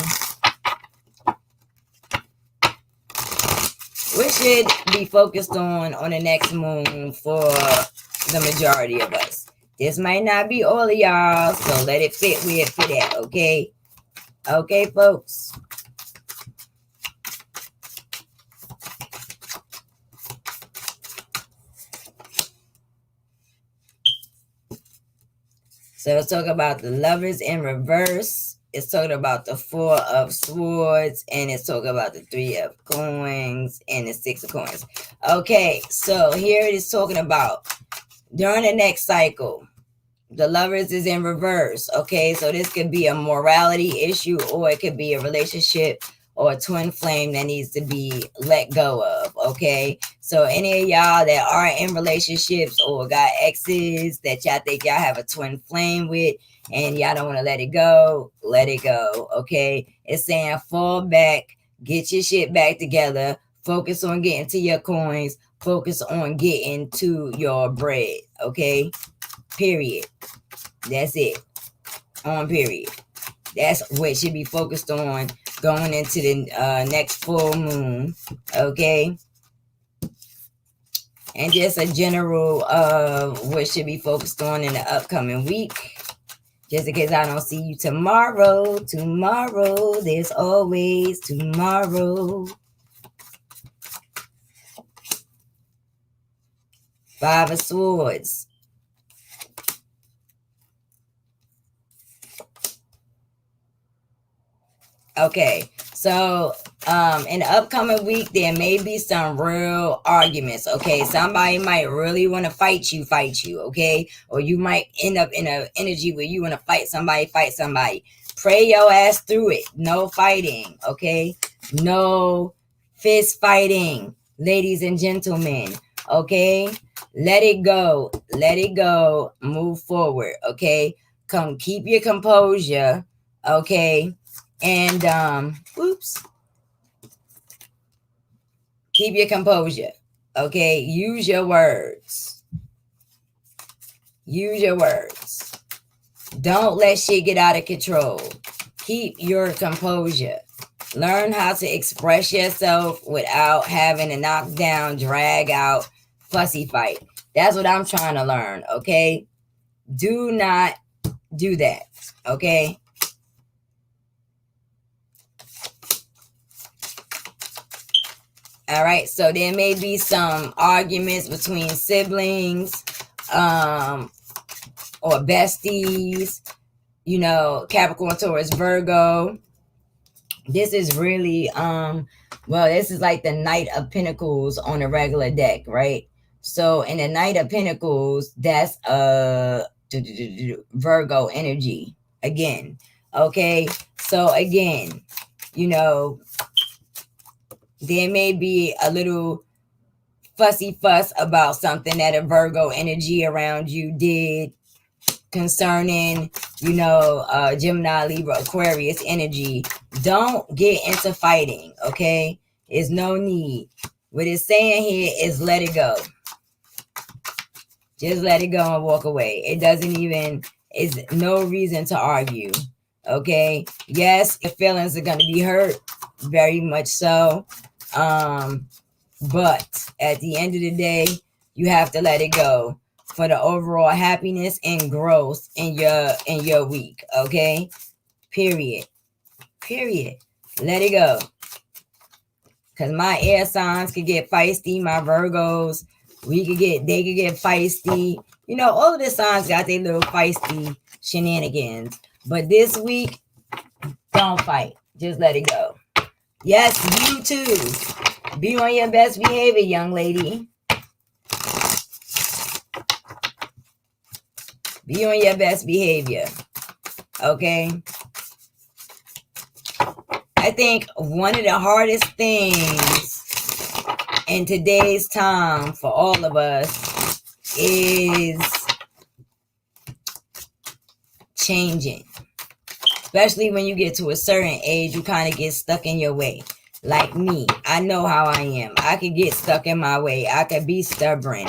What should be focused on the next moon for the majority of us? This might not be all of y'all, so let it fit where it fit at, okay? Okay, folks. So it's talking about the Lovers in reverse. It's talking about the Four of Swords. And it's talking about the Three of Coins and the Six of Coins. Okay, so here it is talking about during the next cycle, the Lovers is in reverse. Okay, so this could be a morality issue, or it could be a relationship or a twin flame that needs to be let go of, okay? So any of y'all that are in relationships or got exes that y'all think y'all have a twin flame with and y'all don't want to let it go, okay? It's saying fall back, get your shit back together, focus on getting to your coins, focus on getting to your bread, okay? Period. That's it. On period. That's what should be focused on going into the next full moon, okay? And just a general what should be focused on in the upcoming week. Just in case I don't see you tomorrow. Tomorrow, there's always tomorrow. 5 of Swords. Okay, so in the upcoming week, there may be some real arguments, okay? Somebody might really want to fight you, okay? Or you might end up in an energy where you want to fight somebody. Pray your ass through it. No fighting, okay? No fist fighting, ladies and gentlemen, okay? Let it go. Move forward, okay? Keep your composure, okay? And keep your composure, okay? Use your words. Don't let shit get out of control. Keep your composure. Learn how to express yourself without having a knockdown, drag out, fussy fight. That's what I'm trying to learn, okay? Do not do that, okay? All right, so there may be some arguments between siblings or besties, you know, Capricorn, Taurus, Virgo. This is really, well, this is like the Knight of Pentacles on a regular deck, right? So in the Knight of Pentacles, that's Virgo energy again, okay? So again, you know, there may be a little fussy fuss about something that a Virgo energy around you did concerning, you know, Gemini, Libra, Aquarius energy. Don't get into fighting, okay? There's no need. What it's saying here is let it go. Just let it go and walk away. It doesn't even, it's no reason to argue, okay? Yes, your feelings are going to be hurt, very much so. But at the end of the day, you have to let it go for the overall happiness and growth in your week, okay? Period. Let it go. Because my air signs could get feisty, my Virgos, they could get feisty. You know, all of the signs got their little feisty shenanigans. But this week, don't fight. Just let it go. Yes, you too. Be on your best behavior, young lady. Be on your best behavior. Okay? I think one of the hardest things in today's time for all of us is changing. Especially when you get to a certain age, you kind of get stuck in your way. Like me, I know how I am. I could get stuck in my way. I could be stubborn.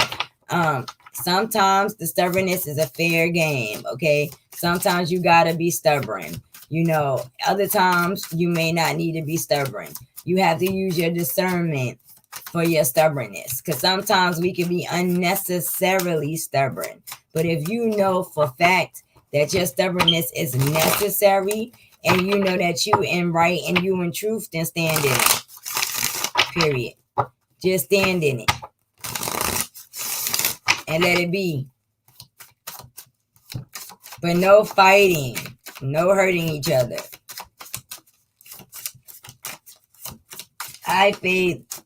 Sometimes the stubbornness is a fair game, okay? Sometimes you gotta be stubborn. You know, other times you may not need to be stubborn. You have to use your discernment for your stubbornness, because sometimes we can be unnecessarily stubborn. But if you know for fact that your stubbornness is necessary, and you know that you in right and you in truth, then stand in it. Period. Just stand in it. And let it be. But no fighting. No hurting each other. Hi, Faith.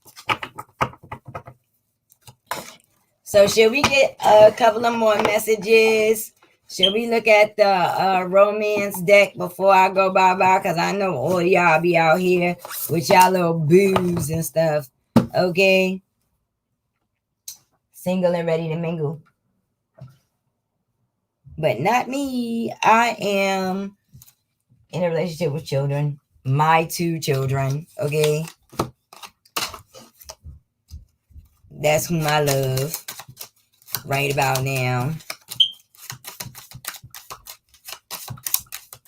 So should we get a couple of more messages? Should we look at the romance deck before I go bye-bye? Because I know all y'all be out here with y'all little boos and stuff. Okay? Single and ready to mingle. But not me. I am in a relationship with children. My 2 children. Okay? That's whom I love right about now.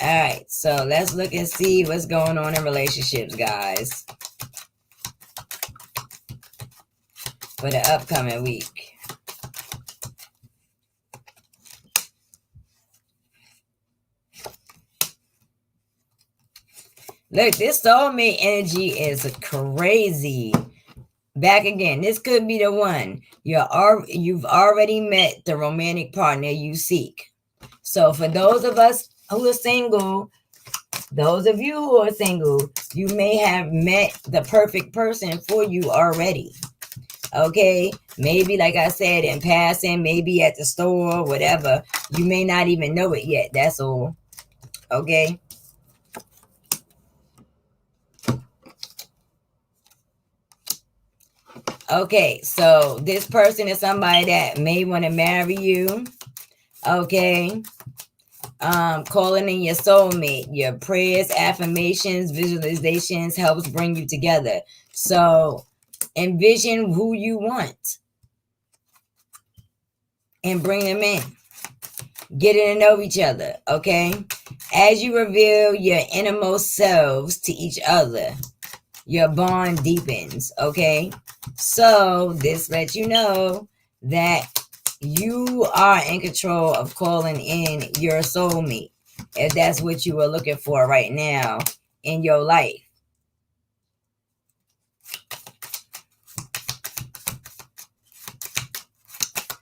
All right, so let's look and see what's going on in relationships, guys, for the upcoming week. Look, this soulmate energy is crazy. Back again, this could be the one. You've already met the romantic partner you seek. So for those of us who are single, those of you who are single, you may have met the perfect person for you already. Okay? Maybe, like I said, in passing, maybe at the store, whatever. You may not even know it yet. That's all. Okay? Okay, so this person is somebody that may want to marry you. Okay? Calling in your soulmate. Your prayers, affirmations, visualizations helps bring you together. So envision who you want and bring them in. Getting to know each other, okay? As you reveal your innermost selves to each other, your bond deepens, okay? So this lets you know that you are in control of calling in your soulmate, if that's what you are looking for right now in your life.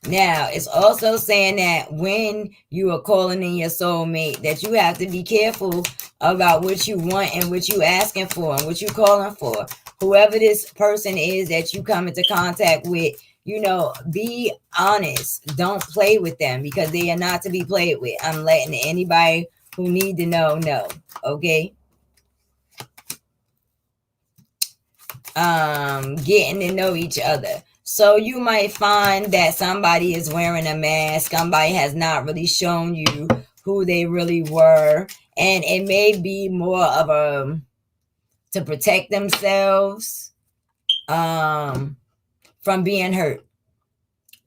Now, it's also saying that when you are calling in your soulmate, that you have to be careful about what you want and what you asking for and what you calling for. Whoever this person is that you come into contact with, you know, be honest. Don't play with them because they are not to be played with. I'm letting anybody who need to know. Okay? Getting to know each other. So you might find that somebody is wearing a mask. Somebody has not really shown you who they really were. And it may be more of a to protect themselves from being hurt.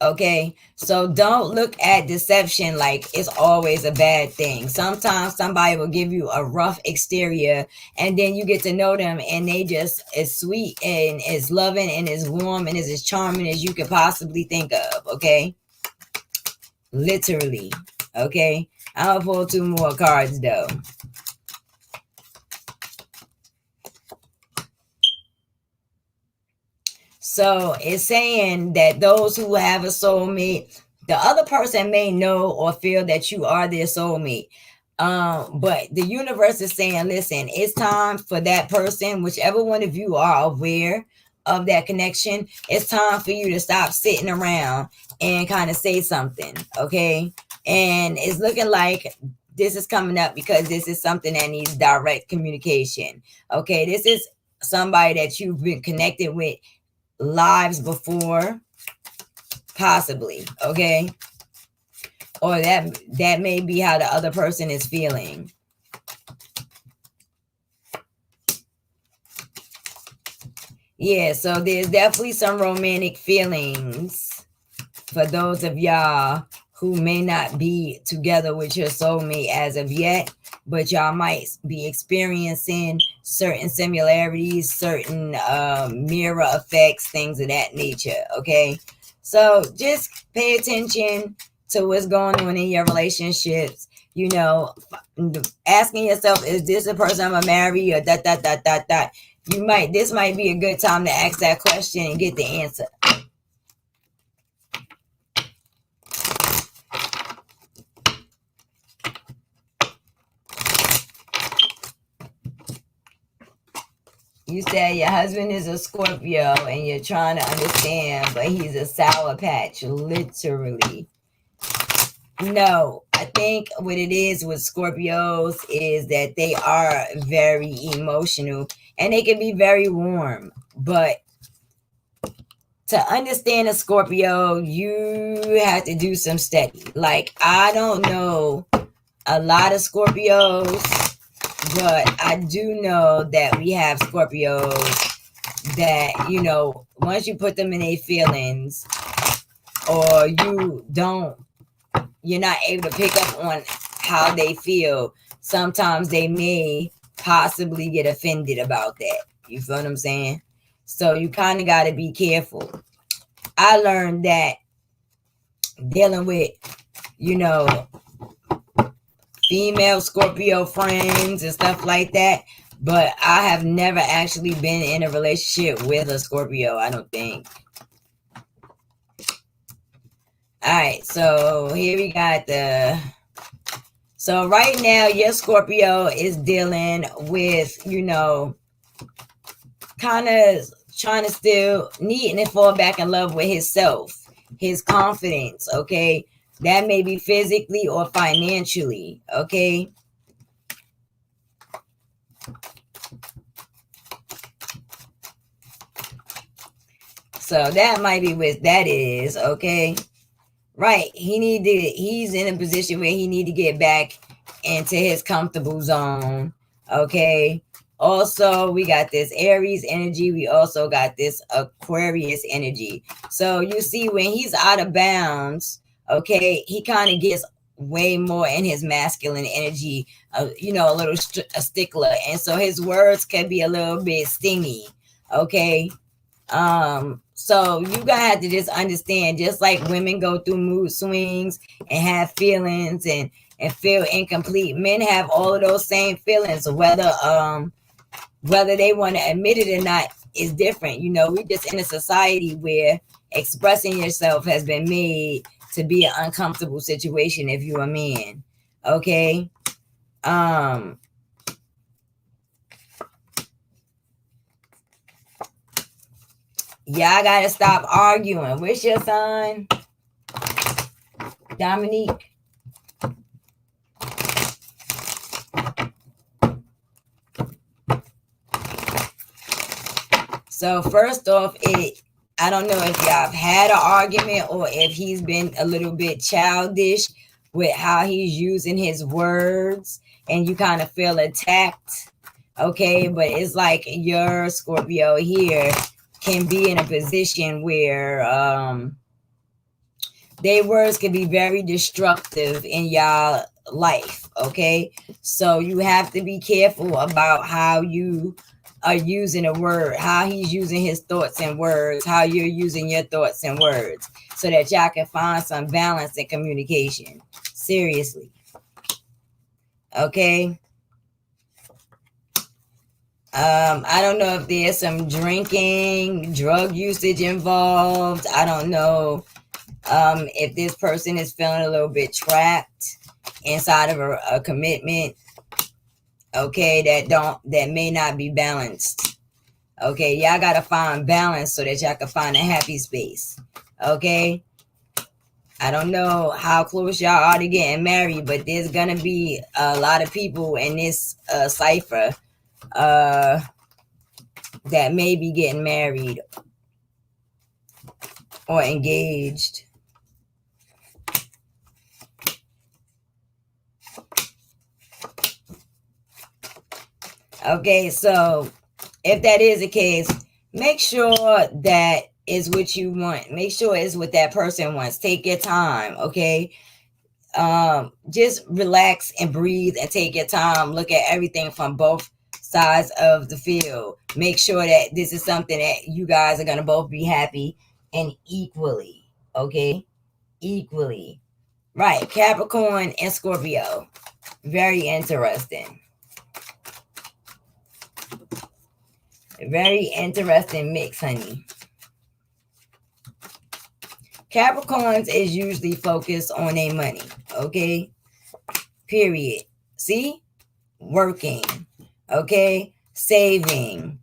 Okay, so don't look at deception like it's always a bad thing. Sometimes somebody will give you a rough exterior and then you get to know them and they just as sweet and as loving and as warm and as charming as you could possibly think of. Okay, literally. Okay, I'll pull 2 more cards though. So it's saying that those who have a soulmate, the other person may know or feel that you are their soulmate. But the universe is saying, listen, it's time for that person, whichever one of you are aware of that connection, it's time for you to stop sitting around and kind of say something, okay? And it's looking like this is coming up because this is something that needs direct communication, okay? This is somebody that you've been connected with lives before, possibly, okay? Or that may be how the other person is feeling. Yeah, so there's definitely some romantic feelings for those of y'all who may not be together with your soulmate as of yet, but y'all might be experiencing certain similarities, certain mirror effects, things of that nature, okay? So just pay attention to what's going on in your relationships. You know, asking yourself, is this a person I'm gonna marry or that. This might be a good time to ask that question and get the answer. You said your husband is a Scorpio and you're trying to understand, but he's a sour patch, literally. No, I think what it is with Scorpios is that they are very emotional and they can be very warm. But to understand a Scorpio, you have to do some study. Like, I don't know a lot of Scorpios, but I do know that we have Scorpios that, you know, once you put them in their feelings, or you're not able to pick up on how they feel, sometimes they may possibly get offended about that. You feel what I'm saying? So you kind of got to be careful. I learned that dealing with, you know, female Scorpio friends and stuff like that, but I have never actually been in a relationship with a Scorpio, I don't think. All right, so here we got so right now your Scorpio is dealing with, you know, kind of trying to still needing to fall back in love with himself, his confidence, okay? That may be physically or financially, okay? So that might be what that is, okay? Right, he's in a position where he need to get back into his comfortable zone, okay? Also, we got this Aries energy. We also got this Aquarius energy. So you see, when he's out of bounds, okay, he kind of gets way more in his masculine energy, you know, a little a stickler. And so his words can be a little bit stingy, okay? So you gotta have to just understand, just like women go through mood swings and have feelings and feel incomplete, men have all of those same feelings. Whether they want to admit it or not is different. You know, we're just in a society where expressing yourself has been made to be an uncomfortable situation if you're a man. Okay. Y'all gotta stop arguing. What's your son? Dominique. So first off, I don't know if y'all have had an argument or if he's been a little bit childish with how he's using his words and you kind of feel attacked. Okay, but it's like your Scorpio here can be in a position where their words can be very destructive in y'all life. Okay, so you have to be careful about how you are using a word, how he's using his thoughts and words, how you're using your thoughts and words, so that y'all can find some balance in communication. Seriously. Okay. I don't know if there's some drinking, drug usage involved. I don't know if this person is feeling a little bit trapped inside of a commitment. Okay, that may not be balanced. Okay, y'all gotta find balance so that y'all can find a happy space. Okay, I don't know how close y'all are to getting married, but there's gonna be a lot of people in this cipher that may be getting married or engaged. Okay, so if that is the case, make sure that is what you want. Make sure it's what that person wants. Take your time, okay? Just relax and breathe and take your time. Look at everything from both sides of the field. Make sure that this is something that you guys are going to both be happy and equally, okay? Equally. Right, Capricorn and Scorpio. Very interesting. Very interesting mix, honey. Capricorns is usually focused on their money, okay? Period. See? Working, okay? Saving,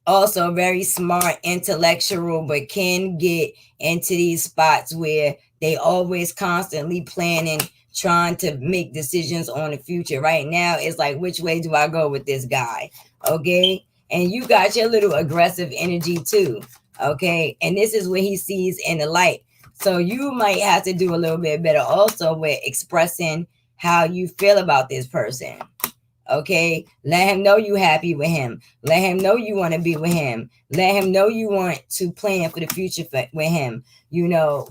also very smart, intellectual, but can get into these spots where they always constantly planning, trying to make decisions on the future. Right now, it's like, which way do I go with this guy? Okay. And you got your little aggressive energy too. Okay. And this is what he sees in the light. So you might have to do a little bit better also with expressing how you feel about this person. Okay, let him know you happy with him. Let him know you want to be with him. Let him know you want to plan for the future with him. You know,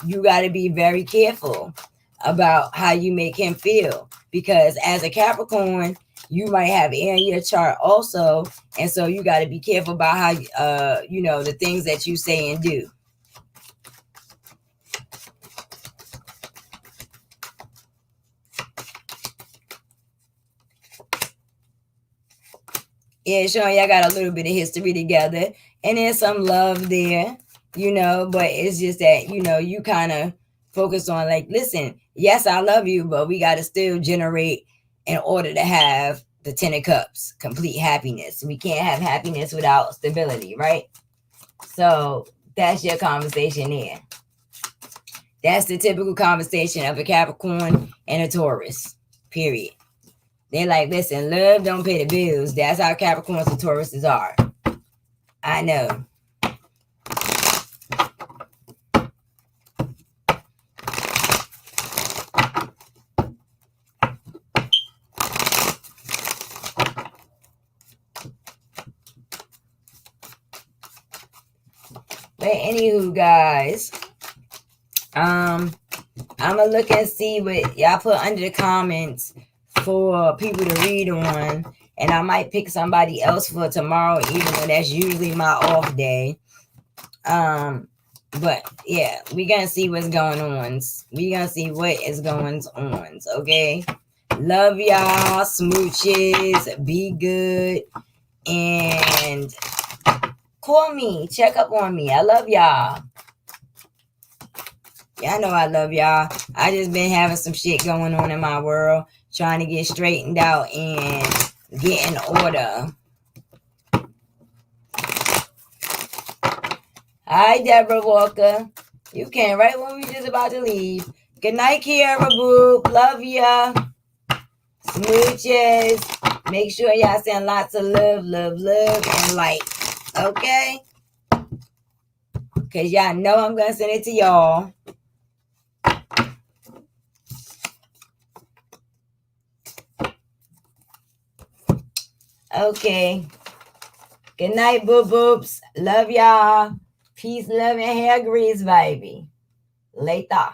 you got to be very careful about how you make him feel, because as a Capricorn, you might have air in your chart also, and so you got to be careful about how you know, the things that you say and do. Yeah, showing y'all got a little bit of history together, and there's some love there, you know, but it's just that, you know, you kind of focus on like, listen, yes, I love you, but we got to still generate in order to have the 10 of Cups, complete happiness. We can't have happiness without stability, right? So that's your conversation there. That's the typical conversation of a Capricorn and a Taurus, period. They're like, listen, love don't pay the bills. That's how Capricorns and Tauruses are. I know. But anywho, guys, I'm gonna look and see what y'all put under the comments for people to read on, and I might pick somebody else for tomorrow, even though that's usually my off day. But yeah, we gonna see what's going on. We gonna see what is going on. Okay, love y'all, smooches, be good, and call me, check up on me. I love y'all. Y'all know I love y'all. I just been having some shit going on in my world, trying to get straightened out and get in order. Hi, Deborah Walker. You came right when we just about to leave. Good night, Kiara Boo. Love ya. Smooches. Make sure y'all send lots of love, love, love, and light. Okay? Because y'all know I'm going to send it to y'all. Okay. Good night, boo boobs. Love y'all. Peace, love, and hair grease, baby. Later.